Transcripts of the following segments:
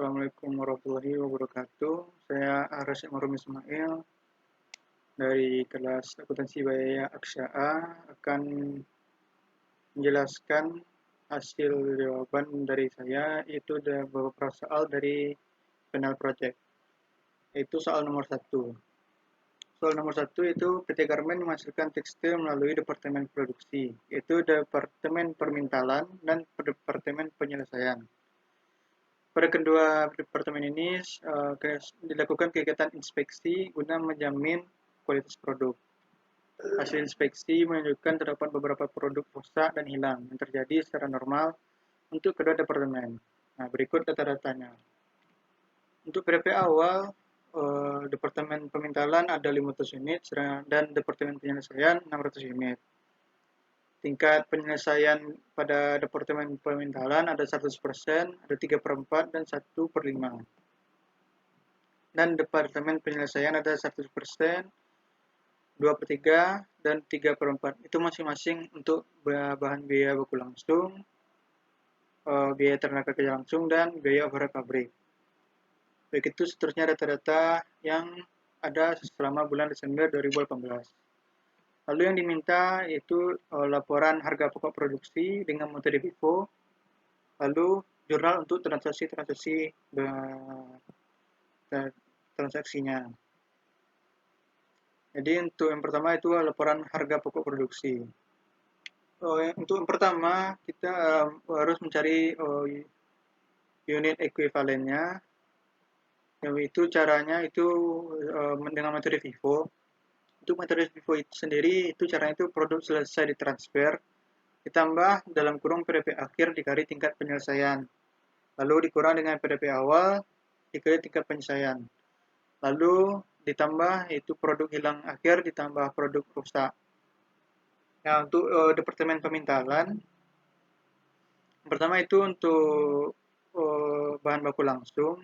Assalamualaikum warahmatullahi wabarakatuh. Saya Aras Marum Ismail dari kelas Akuntansi Biaya Aksya A akan menjelaskan hasil jawaban dari saya, yaitu ada beberapa soal dari panel project. Yaitu soal nomor 1. Soal nomor 1 itu PT Garmen menghasilkan tekstil melalui Departemen Produksi, yaitu Departemen Permintalan dan Departemen Penyelesaian. Pada kedua departemen ini dilakukan kegiatan inspeksi guna menjamin kualitas produk. Hasil inspeksi menunjukkan terdapat beberapa produk rusak dan hilang yang terjadi secara normal untuk kedua departemen. Nah, berikut data-datanya. Untuk PDP awal, Departemen Pemintalan ada 500 unit dan Departemen Penyelesaian 600 unit. Tingkat penyelesaian pada Departemen Pemintalan ada 100%, ada 3/4, dan 1/5. Dan Departemen Penyelesaian ada 100%, 2/3, dan 3/4. Itu masing-masing untuk bahan biaya baku langsung, biaya tenaga kerja langsung, dan biaya overhead pabrik. Baik itu seterusnya data-data yang ada selama bulan Desember 2018. Lalu yang diminta yaitu laporan harga pokok produksi dengan metode FIFO, lalu jurnal untuk transaksinya. Jadi untuk yang pertama itu laporan harga pokok produksi. Untuk yang pertama kita harus mencari unit ekuivalennya. Itu caranya itu dengan metode FIFO. Untuk metode FIFO itu sendiri itu caranya itu produk selesai ditransfer ditambah dalam kurung PDP akhir dikali tingkat penyelesaian, lalu dikurang dengan PDP awal dikali tingkat penyelesaian, lalu ditambah itu produk hilang akhir ditambah produk rusak. Nah, untuk Departemen Pemintalan, pertama itu untuk bahan baku langsung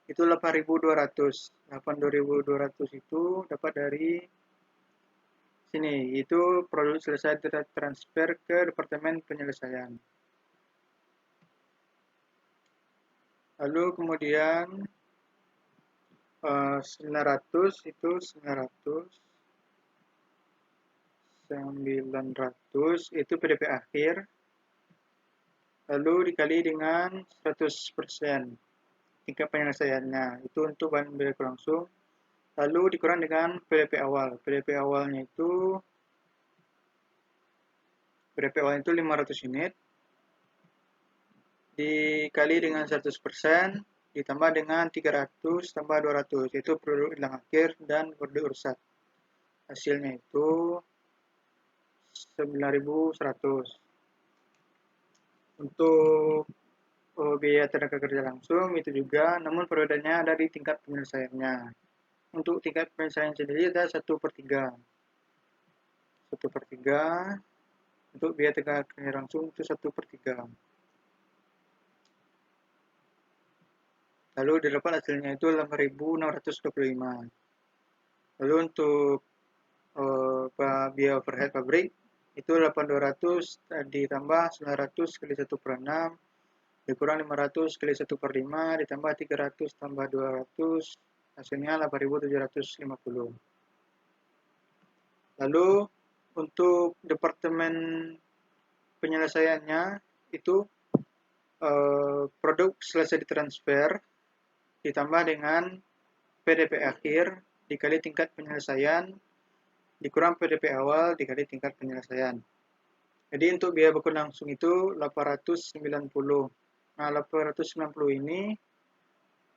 itu 8.200. 8.200 itu dapat dari sini, itu produk selesai transfer ke Departemen Penyelesaian. Lalu kemudian 900 itu 900 itu PDP akhir, lalu dikali dengan 100% tingkat penyelesaiannya, itu untuk bahan baku langsung, lalu dikurang dengan PDP awal. PDP awalnya itu 500 unit dikali dengan 100% ditambah dengan 300 tambah 200, yaitu produk hilang akhir dan produk rusak. Hasilnya itu 9.100. Untuk biaya tenaga kerja langsung itu juga, namun perbedaannya ada di tingkat penyelesaiannya. Untuk tingkat penyelesaian sendiri ada 1/3. 1/3 untuk biaya tenaga kerja langsung itu 1/3. Lalu didapat hasilnya itu 8.625. Lalu untuk biaya overhead pabrik itu 8.200 ditambah 900 kali 1/6 dikurang 500 kali 1/5 ditambah 300 tambah 200, hasilnya 8.750. Lalu untuk Departemen Penyelesaiannya itu produk selesai ditransfer ditambah dengan PDP akhir dikali tingkat penyelesaian dikurang PDP awal dikali tingkat penyelesaian. Jadi untuk biaya baku langsung itu 890. Nah, 890 ini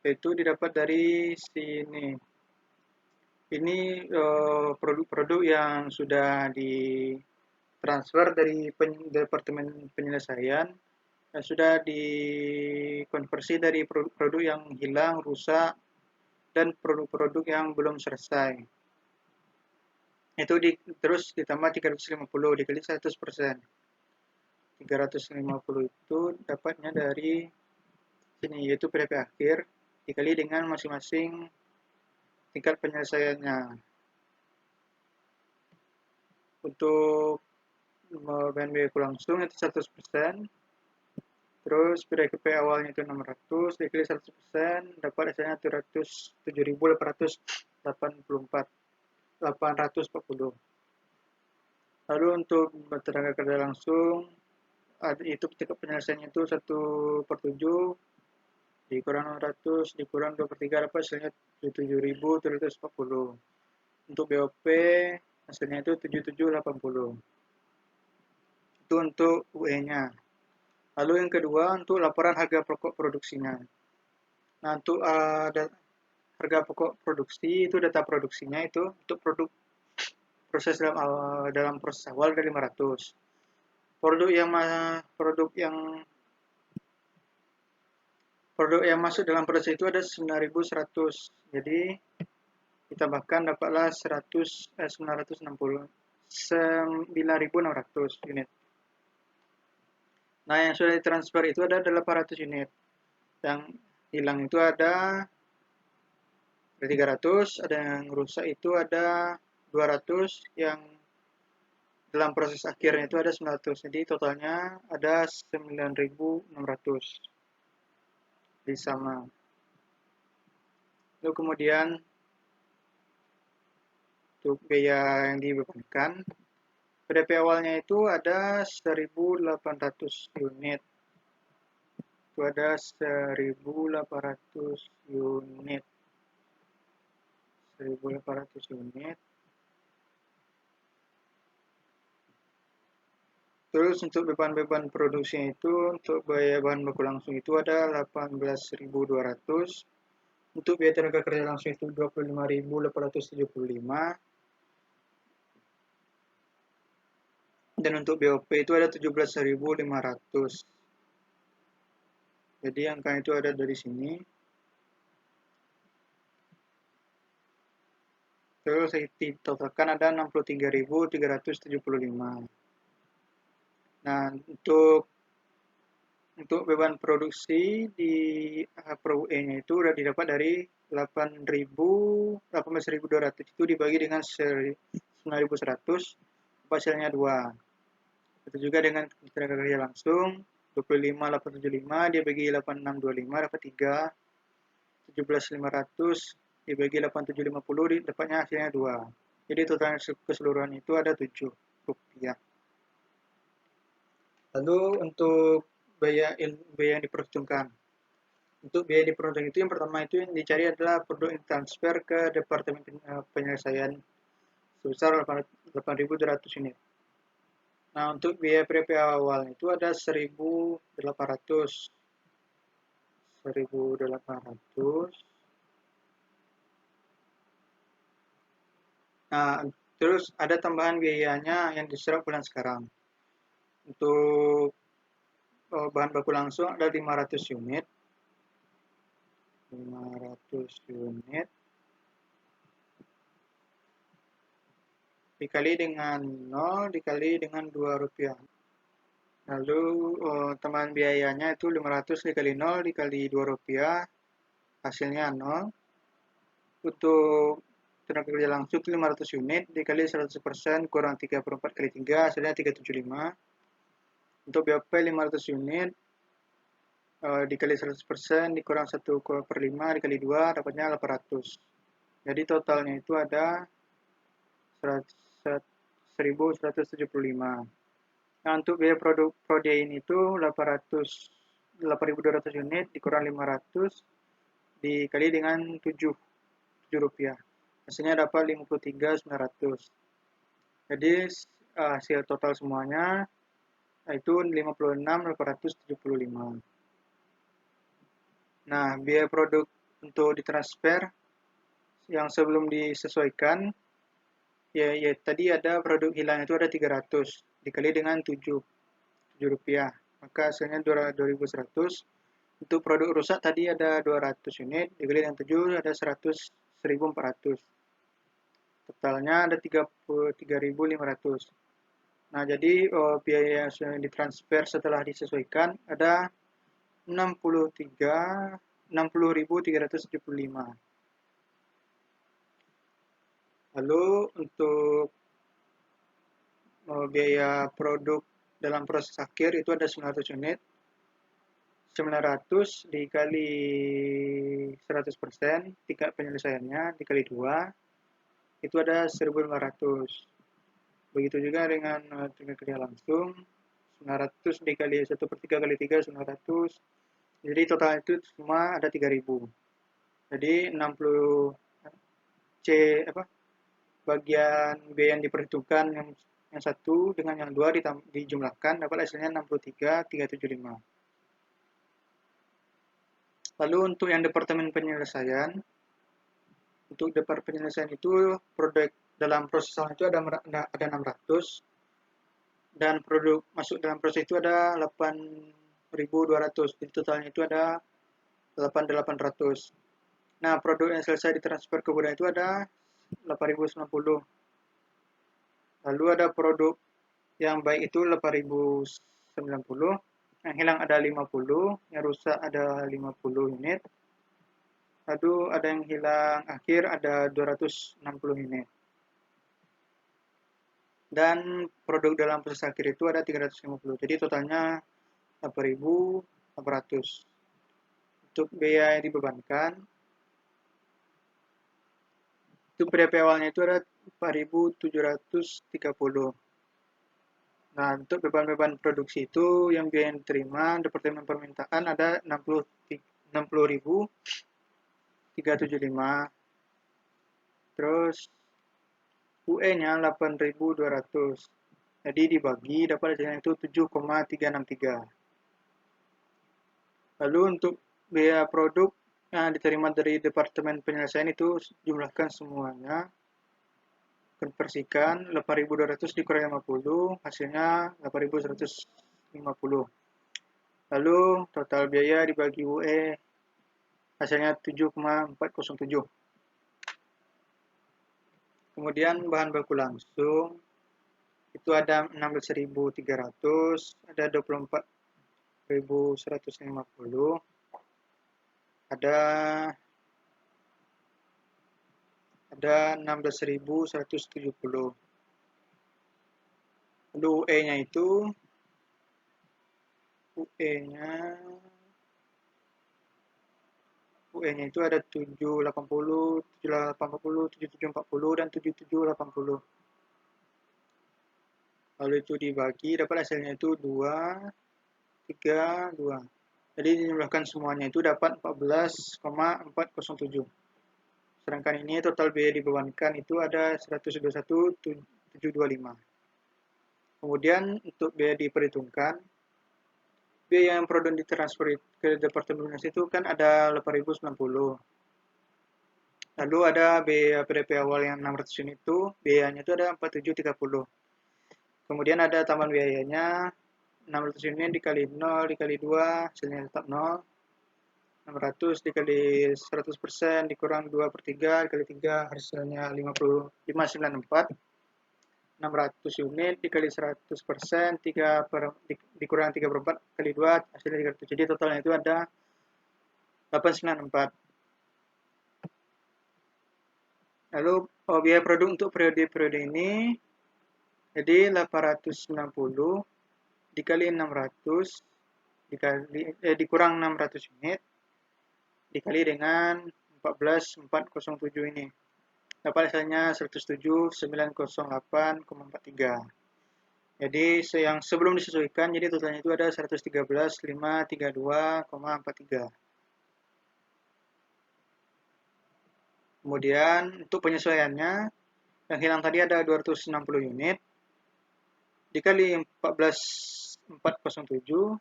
itu didapat dari sini. Ini produk-produk yang sudah ditransfer dari Departemen Penyelesaian yang sudah dikonversi dari produk-produk yang hilang, rusak, dan produk-produk yang belum selesai. Itu terus ditambah 350 dikali 100%. 350 itu dapatnya dari sini, yaitu PDP akhir dikali dengan masing-masing tingkat penyelesaiannya. Untuk bahan baku langsung itu 100%, Terus PDP awalnya itu 600, dikali 100%, dapat hasilnya 840. Lalu untuk tenaga kerja langsung, itu tingkat penyelesaiannya itu 1/7, dikurang 600, dikurang 2/3, dapat hasilnya 7.740. Untuk BOP, hasilnya itu 7780. Itu untuk UE-nya. Lalu yang kedua, untuk laporan harga pokok produksinya. Nah, untuk harga pokok produksi, itu data produksinya itu untuk proses dalam proses awal dari 500. Produk yang masuk dalam proses itu ada 9.100. Jadi ditambahkan dapatlah 9.600 unit. Nah, yang sudah ditransfer itu ada 800 unit. Yang hilang itu ada 300, ada yang rusak itu ada 200, yang dalam proses akhirnya itu ada 900. Jadi totalnya ada 9.600. Jadi sama. Lalu kemudian untuk biaya yang dibebankan, PDP awalnya itu ada 1.800 unit. Itu ada 1.800 unit. 1.800 unit. Terus untuk beban-beban produksinya itu, untuk biaya bahan baku langsung itu ada 18.200. Untuk biaya tenaga kerja langsung itu 25.875. Dan untuk BOP itu ada 17.500. Jadi angka itu ada dari sini. Terus ditotalkan ada 63.375. Nah, untuk beban produksi di per UE-nya itu udah didapat dari 18.200 itu dibagi dengan 9.100, hasilnya 2. Itu juga dengan tenaga kerja langsung 25.875 dia bagi 8625 dapat 3. 17.500 dibagi 8750 dapatnya hasilnya 2. Jadi total keseluruhan itu ada 7 rupiah. Lalu untuk biaya yang diperhitungkan. Untuk biaya diperhitungkan itu yang pertama itu yang dicari adalah produk transfer ke Departemen Penyelesaian sebesar 8.200 unit. Nah, untuk biaya PDP awal itu ada 1.800. 1.800. Nah, terus ada tambahan biayanya yang diserap bulan sekarang. Untuk bahan baku langsung ada 500 unit. 500 unit dikali dengan 0 dikali dengan 2 rupiah. Lalu tambahan biayanya itu 500 dikali 0 dikali 2 rupiah, hasilnya 0. Untuk tenaga kerja langsung 500 unit dikali 100% kurang 34 kali 3, hasilnya 375. Untuk BOP 500 unit dikali 100% dikurang 1/5 dikali 2 dapatnya 800. Jadi totalnya itu ada 1.175. Nah, untuk biaya produk protein itu 8.200 unit dikurang 500 dikali dengan 7 rupiah. Hasilnya dapat 53.900. Jadi hasil total semuanya itu 56.875. Nah, biaya produk untuk ditransfer yang sebelum disesuaikan ya tadi ada produk hilang itu ada 300 dikali dengan 7 rupiah, maka hasilnya 2.100. Untuk produk rusak tadi ada 200 unit dikali dengan 7 ada 1.400. Totalnya ada 33.500. Nah, jadi biaya yang sudah ditransfer setelah disesuaikan ada 60.375. Lalu untuk biaya produk dalam proses akhir itu ada 900 unit 900 dikali 100%, tingkat penyelesaiannya dikali 2, itu ada 1500. Begitu juga dengan tingkat kerja langsung, 900 dikali 1/3 kali 3, 900. Jadi total itu semua ada 3000. Jadi 60 bagian biaya yang diperhitungkan yang satu dengan yang dua dijumlahkan, dapat hasilnya 63.375. Lalu untuk yang departemen penyelesaian, untuk departemen penyelesaian itu produk dalam proses itu ada 600, dan produk masuk dalam proses itu ada 8.200. Jadi totalnya itu ada 8.800. Nah, produk yang selesai ditransfer ke gudang itu ada 8.090. Lalu ada produk yang baik itu 8.090, yang hilang ada 50, yang rusak ada 50 unit. Lalu ada yang hilang akhir ada 260 unit. Dan produk dalam proses akhir itu ada 350. Jadi totalnya 8.800. Untuk biaya yang dibebankan, itu PDP awalnya itu ada 4.730. Nah, untuk beban-beban produksi itu yang biaya yang diterima Departemen Permintaan ada 60.375. Terus UE-nya 8.200. Jadi dibagi dapat hasilnya itu 7,363. Lalu untuk biaya produk yang diterima dari Departemen Penyelesaian itu jumlahkan semuanya, konversikan 8.200 dikurangi 50, hasilnya 8.150. Lalu total biaya dibagi UE, hasilnya 7,407. Kemudian bahan baku langsung itu ada 16.300, ada 24.150, ada 16.170. Lalu UE-nya itu ada 780, 7840, 7740 dan 7780. Lalu itu dibagi dapat hasilnya itu 2, 3, 2. Jadi dijumlahkan semuanya itu dapat 14,407. Sedangkan ini total biaya dibebankan itu ada 121.725. Kemudian untuk biaya diperhitungkan, biaya yang produk ditransfer ke Departemen itu kan ada 8.090. Lalu ada biaya PDP awal yang 600 unit itu, biayanya itu ada 4.730. Kemudian ada tambahan biayanya 600 unit dikali 0 dikali 2, hasilnya tetap 0. 600 dikali 100% dikurang 2/3 dikali 3, hasilnya 594. 600 unit dikali 100%, dikurang 3/4 kali 2, hasilnya 300. Jadi totalnya itu ada 894. Lalu biaya produk untuk periode ini, jadi 890 dikali 600 dikurang 600 unit dikali dengan 14.407 ini. Dapat hasilnya 107.908,43. Jadi yang sebelum disesuaikan, jadi totalnya itu ada 113.532,43. Kemudian untuk penyesuaiannya, yang hilang tadi ada 260 unit dikali 14.407,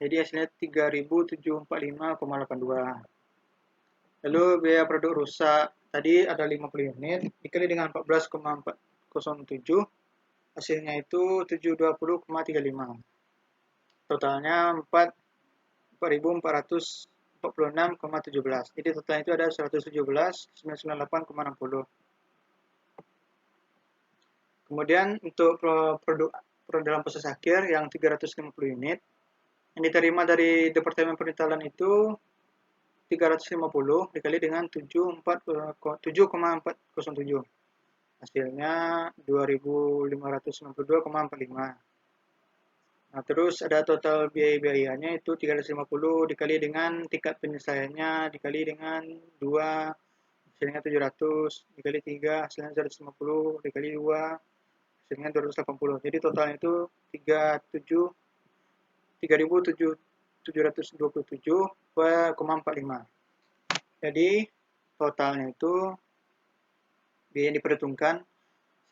jadi hasilnya 3.745,82. Lalu biaya produk rusak tadi ada 50 unit dikali dengan 14,407, hasilnya itu 720,35. Totalnya 4.446,17. Jadi totalnya itu ada 117.998,60. Kemudian untuk produk dalam proses akhir yang 350 unit yang diterima dari Departemen Perintalan itu 350 dikali dengan 7,407. Hasilnya 2.592,45. Nah, terus ada total biaya-biayanya itu 350 dikali dengan tingkat penyelesaiannya dikali dengan 2 hasilnya 700 dikali 3 hasilnya 150 dikali 2 hasilnya 280. Jadi totalnya itu 3.727,45. Jadi totalnya itu biaya yang diperhitungkan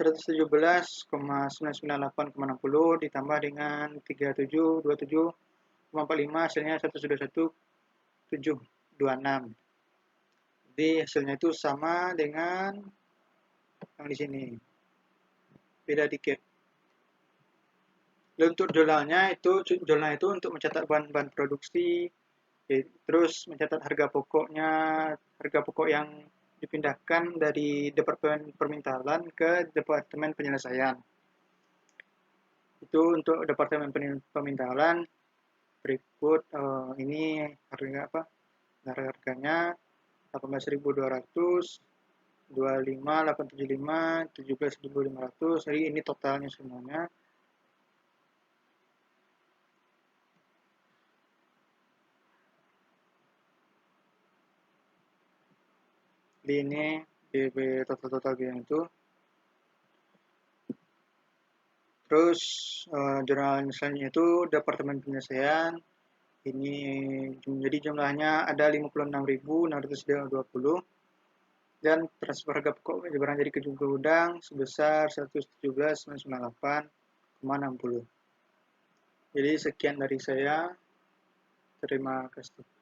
117,998,60 ditambah dengan 3727,45 hasilnya 121,726. Jadi hasilnya itu sama dengan yang di sini. Beda dikit. Dan untuk jurnalnya itu untuk mencatat bahan-bahan produksi, terus mencatat harga pokok yang dipindahkan dari Departemen Permintalan ke Departemen Penyelesaian. Itu untuk Departemen Permintalan berikut ini harganya 18.200, 25.875, 17.500. Jadi ini totalnya semuanya. Jadi ini DB total biaya itu. Terus jurnal selanjutnya itu Departemen Penyelesaian. Ini jadi jumlahnya ada 56.620 dan transfer harga pokok barang jadi ke gudang sebesar 117.998,60. Jadi sekian dari saya. Terima kasih.